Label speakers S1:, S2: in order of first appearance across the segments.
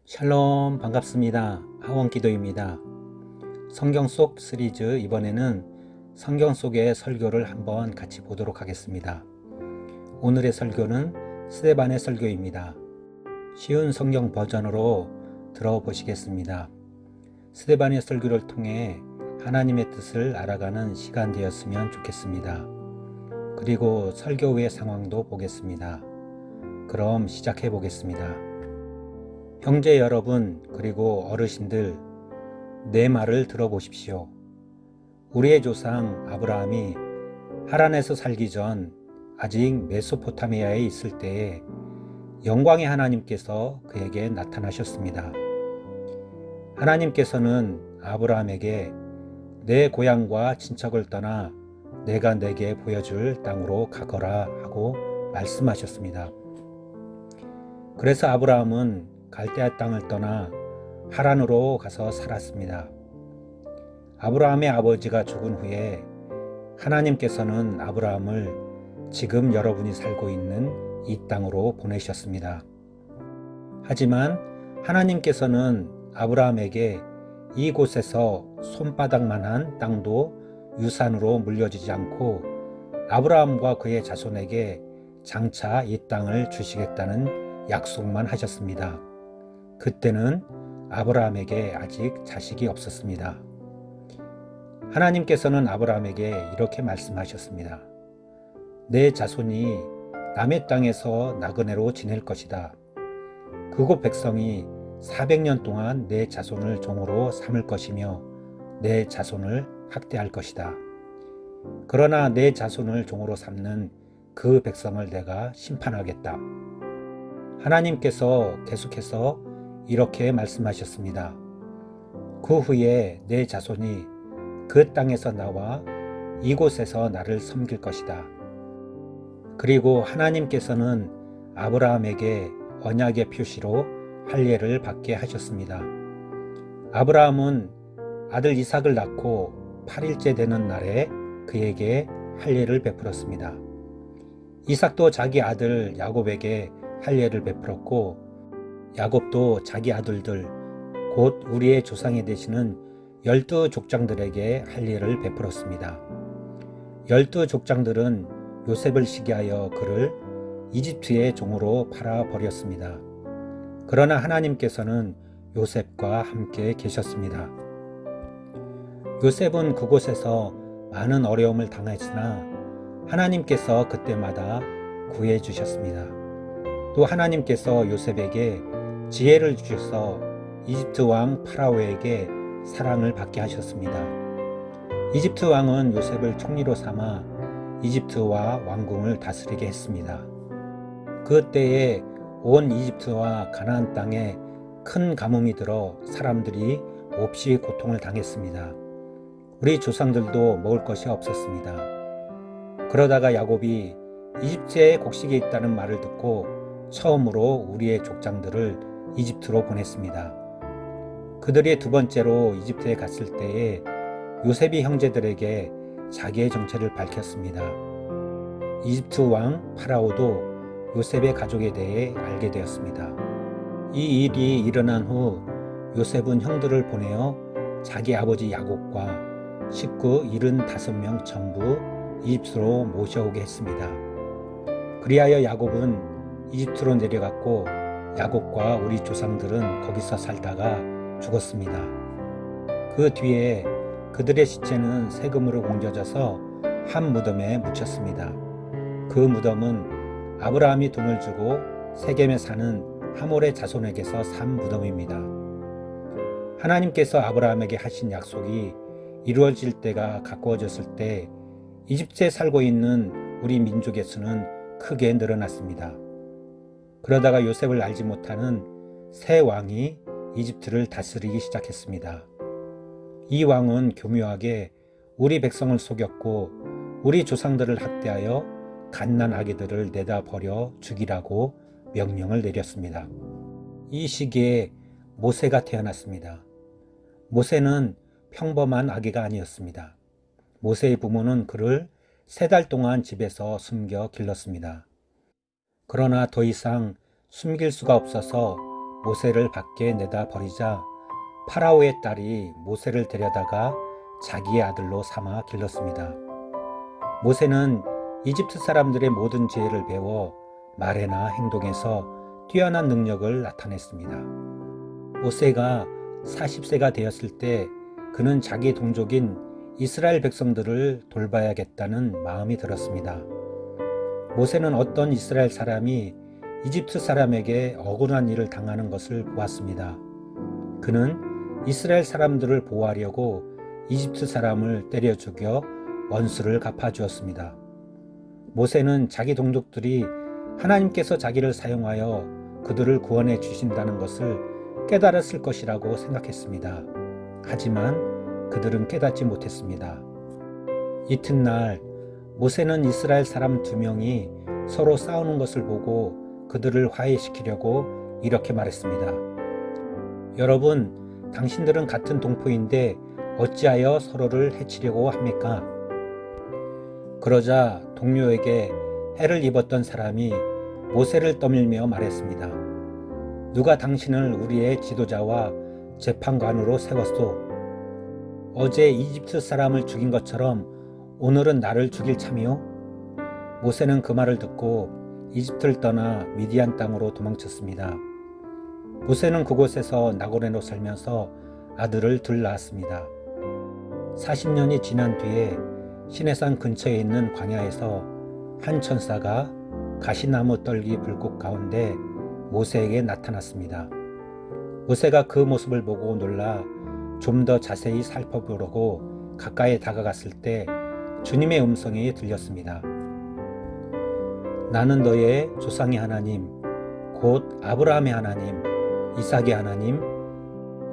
S1: 샬롬, 반갑습니다. 하원기도입니다. 성경 속 시리즈, 이번에는 성경 속의 설교를 한번 같이 보도록 하겠습니다. 오늘의 설교는 스데반의 설교입니다. 쉬운 성경 버전으로 들어보시겠습니다. 스데반의 설교를 통해 하나님의 뜻을 알아가는 시간 되었으면 좋겠습니다. 그리고 설교 후의 상황도 보겠습니다. 그럼 시작해 보겠습니다. 형제 여러분, 그리고 어르신들, 내 말을 들어보십시오. 우리의 조상 아브라함이 하란에서 살기 전 아직 메소포타미아에 있을 때에 영광의 하나님께서 그에게 나타나셨습니다. 하나님께서는 아브라함에게 내 고향과 친척을 떠나 내가 내게 보여줄 땅으로 가거라 하고 말씀하셨습니다. 그래서 아브라함은 갈대아 땅을 떠나 하란으로 가서 살았습니다. 아브라함의 아버지가 죽은 후에 하나님께서는 아브라함을 지금 여러분이 살고 있는 이 땅으로 보내셨습니다. 하지만 하나님께서는 아브라함에게 이곳에서 손바닥만한 땅도 유산으로 물려주지 않고 아브라함과 그의 자손에게 장차 이 땅을 주시겠다는 약속만 하셨습니다. 그때는 아브라함에게 아직 자식이 없었습니다. 하나님께서는 아브라함에게 이렇게 말씀하셨습니다. 내 자손이 남의 땅에서 나그네로 지낼 것이다. 그곳 백성이 400년 동안 내 자손을 종으로 삼을 것이며 내 자손을 학대할 것이다. 그러나 내 자손을 종으로 삼는 그 백성을 내가 심판하겠다. 하나님께서 계속해서 이렇게 말씀하셨습니다. 그 후에 내 자손이 그 땅에서 나와 이곳에서 나를 섬길 것이다. 그리고 하나님께서는 아브라함에게 언약의 표시로 할례를 받게 하셨습니다. 아브라함은 아들 이삭을 낳고 8일째 되는 날에 그에게 할례를 베풀었습니다. 이삭도 자기 아들 야곱에게 할례를 베풀었고 야곱도 자기 아들들 곧 우리의 조상이 되시는 12족장들에게 할례를 베풀었습니다. 12족장들은 요셉을 시기하여 그를 이집트의 종으로 팔아버렸습니다. 그러나 하나님께서는 요셉과 함께 계셨습니다. 요셉은 그곳에서 많은 어려움을 당했으나 하나님께서 그때마다 구해주셨습니다. 또 하나님께서 요셉에게 지혜를 주셔서 이집트 왕 파라오에게 사랑을 받게 하셨습니다. 이집트 왕은 요셉을 총리로 삼아 이집트와 왕궁을 다스리게 했습니다. 그때에 온 이집트와 가나안 땅에 큰 가뭄이 들어 사람들이 몹시 고통을 당했습니다. 우리 조상들도 먹을 것이 없었습니다. 그러다가 야곱이 이집트에 곡식이 있다는 말을 듣고 처음으로 우리의 족장들을 이집트로 보냈습니다. 그들이 두 번째로 이집트에 갔을 때에 요셉이 형제들에게 자기의 정체를 밝혔습니다. 이집트 왕 파라오도 요셉의 가족에 대해 알게 되었습니다. 이 일이 일어난 후 요셉은 형들을 보내어 자기 아버지 야곱과 식구 75명 전부 이집트로 모셔오게 했습니다. 그리하여 야곱은 이집트로 내려갔고 야곱과 우리 조상들은 거기서 살다가 죽었습니다. 그 뒤에 그들의 시체는 세금으로 옮겨져서 한 무덤에 묻혔습니다. 그 무덤은 아브라함이 돈을 주고 세겜에 사는 하몰의 자손에게서 산 무덤입니다. 하나님께서 아브라함에게 하신 약속이 이루어질 때가 가까워졌을 때 이집트에 살고 있는 우리 민족의 수는 크게 늘어났습니다. 그러다가 요셉을 알지 못하는 새 왕이 이집트를 다스리기 시작했습니다. 이 왕은 교묘하게 우리 백성을 속였고 우리 조상들을 학대하여 갓난 아기들을 내다 버려 죽이라고 명령을 내렸습니다. 이 시기에 모세가 태어났습니다. 모세는 평범한 아기가 아니었습니다. 모세의 부모는 그를 3달 동안 집에서 숨겨 길렀습니다. 그러나 더 이상 숨길 수가 없어서 모세를 밖에 내다 버리자 파라오의 딸이 모세를 데려다가 자기의 아들로 삼아 길렀습니다. 모세는 이집트 사람들의 모든 지혜를 배워 말에나 행동에서 뛰어난 능력을 나타냈습니다. 모세가 40세가 되었을 때 그는 자기 동족인 이스라엘 백성들을 돌봐야겠다는 마음이 들었습니다. 모세는 어떤 이스라엘 사람이 이집트 사람에게 억울한 일을 당하는 것을 보았습니다. 그는 이스라엘 사람들을 보호하려고 이집트 사람을 때려 죽여 원수를 갚아주었습니다. 모세는 자기 동족들이 하나님께서 자기를 사용하여 그들을 구원해 주신다는 것을 깨달았을 것이라고 생각했습니다. 하지만 그들은 깨닫지 못했습니다. 이튿날 모세는 이스라엘 사람 2명이 서로 싸우는 것을 보고 그들을 화해시키려고 이렇게 말했습니다. 여러분, 당신들은 같은 동포인데 어찌하여 서로를 해치려고 합니까? 그러자 동료에게 해를 입었던 사람이 모세를 떠밀며 말했습니다. 누가 당신을 우리의 지도자와 재판관으로 세웠소? 어제 이집트 사람을 죽인 것처럼 오늘은 나를 죽일 참이요? 모세는 그 말을 듣고 이집트를 떠나 미디안 땅으로 도망쳤습니다. 모세는 그곳에서 나고레로 살면서 아들을 둘 낳았습니다. 40년이 지난 뒤에 시내산 근처에 있는 광야에서 한 천사가 가시나무 떨기 불꽃 가운데 모세에게 나타났습니다. 모세가 그 모습을 보고 놀라 좀 더 자세히 살펴보려고 가까이 다가갔을 때 주님의 음성이 들렸습니다. 나는 너의 조상의 하나님, 곧 아브라함의 하나님, 이삭의 하나님,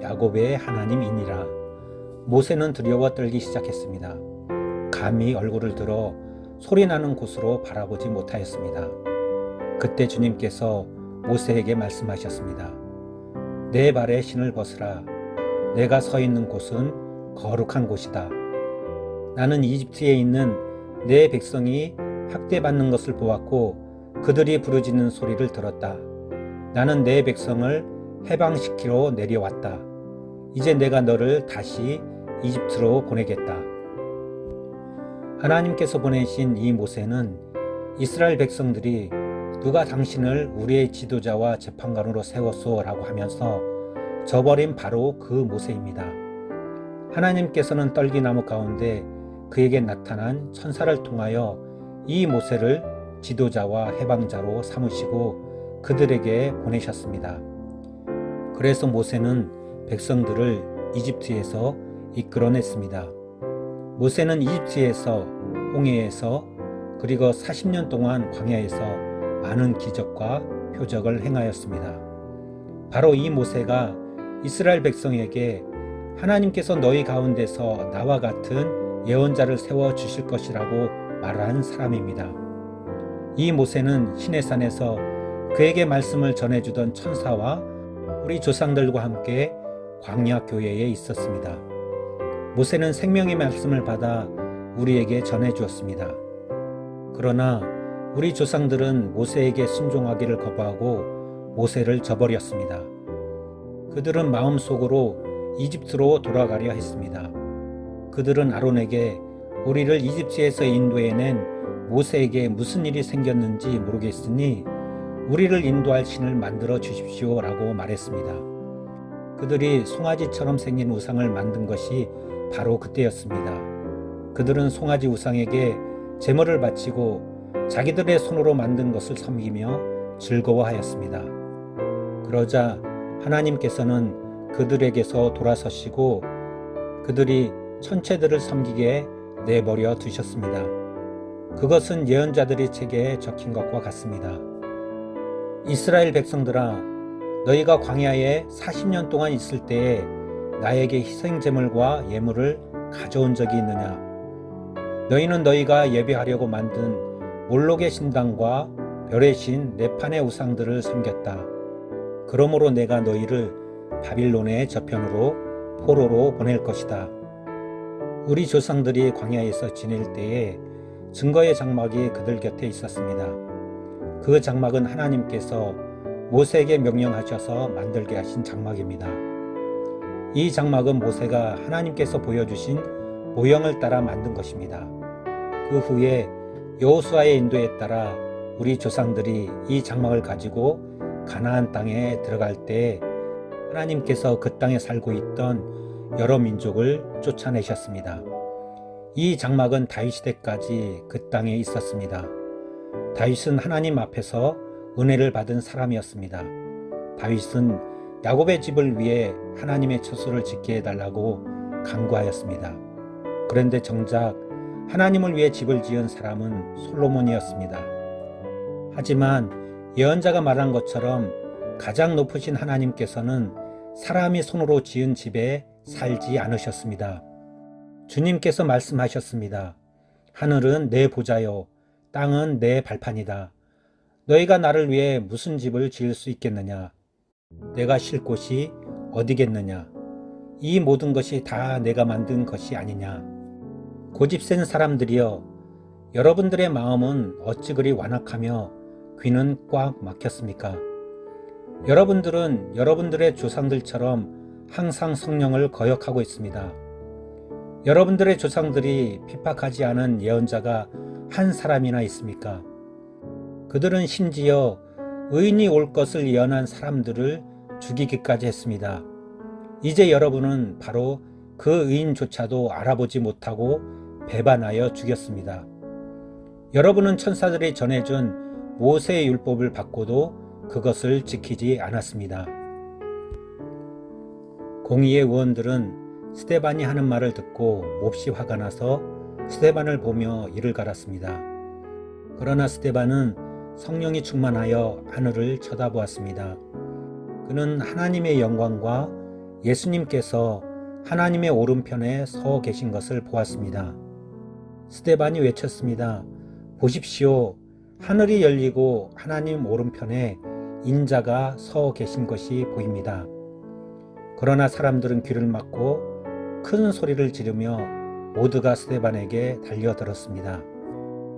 S1: 야곱의 하나님이니라. 모세는 두려워 떨기 시작했습니다. 감히 얼굴을 들어 소리나는 곳으로 바라보지 못하였습니다. 그때 주님께서 모세에게 말씀하셨습니다. 내 발에 신을 벗으라. 내가 서 있는 곳은 거룩한 곳이다. 나는 이집트에 있는 내 백성이 학대받는 것을 보았고 그들이 부르짖는 소리를 들었다. 나는 내 백성을 해방시키러 내려왔다. 이제 내가 너를 다시 이집트로 보내겠다. 하나님께서 보내신 이 모세는 이스라엘 백성들이 누가 당신을 우리의 지도자와 재판관으로 세웠소? 라고 하면서 저버린 바로 그 모세입니다. 하나님께서는 떨기나무 가운데 그에게 나타난 천사를 통하여 이 모세를 지도자와 해방자로 삼으시고 그들에게 보내셨습니다. 그래서 모세는 백성들을 이집트에서 이끌어냈습니다. 모세는 이집트에서, 홍해에서, 그리고 40년 동안 광야에서 많은 기적과 표적을 행하였습니다. 바로 이 모세가 이스라엘 백성에게 하나님께서 너희 가운데서 나와 같은 예언자를 세워 주실 것이라고 말한 사람입니다. 이 모세는 시내산에서 그에게 말씀을 전해주던 천사와 우리 조상들과 함께 광야 교회에 있었습니다. 모세는 생명의 말씀을 받아 우리에게 전해주었습니다. 그러나 우리 조상들은 모세에게 순종하기를 거부하고 모세를 저버렸습니다. 그들은 마음속으로 이집트로 돌아가려 했습니다. 그들은 아론에게 우리를 이집트에서 인도해낸 모세에게 무슨 일이 생겼는지 모르겠으니 우리를 인도할 신을 만들어 주십시오 라고 말했습니다. 그들이 송아지처럼 생긴 우상을 만든 것이 바로 그때였습니다. 그들은 송아지 우상에게 제물을 바치고 자기들의 손으로 만든 것을 섬기며 즐거워하였습니다. 그러자 하나님께서는 그들에게서 돌아서시고 그들이 천체들을 섬기게 내버려 두셨습니다. 그것은 예언자들의 책에 적힌 것과 같습니다. 이스라엘 백성들아, 너희가 광야에 40년 동안 있을 때에 나에게 희생제물과 예물을 가져온 적이 있느냐? 너희는 너희가 예배하려고 만든 몰록의 신당과 별의 신 네판의 우상들을 섬겼다. 그러므로 내가 너희를 바빌론의 저편으로 포로로 보낼 것이다. 우리 조상들이 광야에서 지낼 때에 증거의 장막이 그들 곁에 있었습니다. 그 장막은 하나님께서 모세에게 명령하셔서 만들게 하신 장막입니다. 이 장막은 모세가 하나님께서 보여주신 모형을 따라 만든 것입니다. 그 후에 여호수아의 인도에 따라 우리 조상들이 이 장막을 가지고 가나안 땅에 들어갈 때 하나님께서 그 땅에 살고 있던 여러 민족을 쫓아내셨습니다. 이 장막은 다윗 시대까지 그 땅에 있었습니다. 다윗은 하나님 앞에서 은혜를 받은 사람이었습니다. 다윗은 야곱의 집을 위해 하나님의 처소를 짓게 해달라고 간구하였습니다. 그런데 정작 하나님을 위해 집을 지은 사람은 솔로몬이었습니다. 하지만 예언자가 말한 것처럼 가장 높으신 하나님께서는 사람이 손으로 지은 집에 살지 않으셨습니다. 주님께서 말씀하셨습니다. 하늘은 내 보좌요, 땅은 내 발판이다. 너희가 나를 위해 무슨 집을 지을 수 있겠느냐? 내가 쉴 곳이 어디겠느냐? 이 모든 것이 다 내가 만든 것이 아니냐? 고집센 사람들이여, 여러분들의 마음은 어찌 그리 완악하며 귀는 꽉 막혔습니까? 여러분들은 여러분들의 조상들처럼 항상 성령을 거역하고 있습니다. 여러분들의 조상들이 핍박하지 않은 예언자가 한 사람이나 있습니까? 그들은 심지어 의인이 올 것을 예언한 사람들을 죽이기까지 했습니다. 이제 여러분은 바로 그 의인조차도 알아보지 못하고 배반하여 죽였습니다. 여러분은 천사들이 전해준 모세의 율법을 받고도 그것을 지키지 않았습니다. 공의의 의원들은 스데반이 하는 말을 듣고 몹시 화가 나서 스데반을 보며 이를 갈았습니다. 그러나 스데반은 성령이 충만하여 하늘을 쳐다보았습니다. 그는 하나님의 영광과 예수님께서 하나님의 오른편에 서 계신 것을 보았습니다. 스데반이 외쳤습니다. 보십시오. 하늘이 열리고 하나님 오른편에 인자가 서 계신 것이 보입니다. 그러나 사람들은 귀를 막고 큰 소리를 지르며 모두가 스데반에게 달려들었습니다.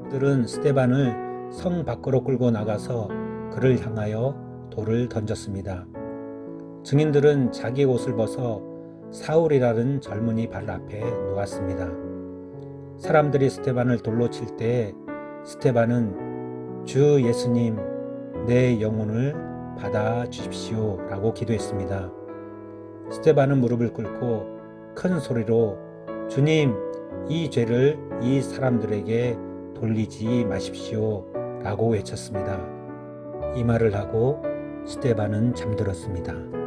S1: 그들은 스데반을 성 밖으로 끌고 나가서 그를 향하여 돌을 던졌습니다. 증인들은 자기 옷을 벗어 사울이라는 젊은이 발 앞에 놓았습니다. 사람들이 스데반을 돌로 칠 때 스데반은 주 예수님, 내 영혼을 받아 주십시오 라고 기도했습니다. 스데반은 무릎을 꿇고 큰 소리로 주님, 이 죄를 이 사람들에게 돌리지 마십시오 라고 외쳤습니다. 이 말을 하고 스데반은 잠들었습니다.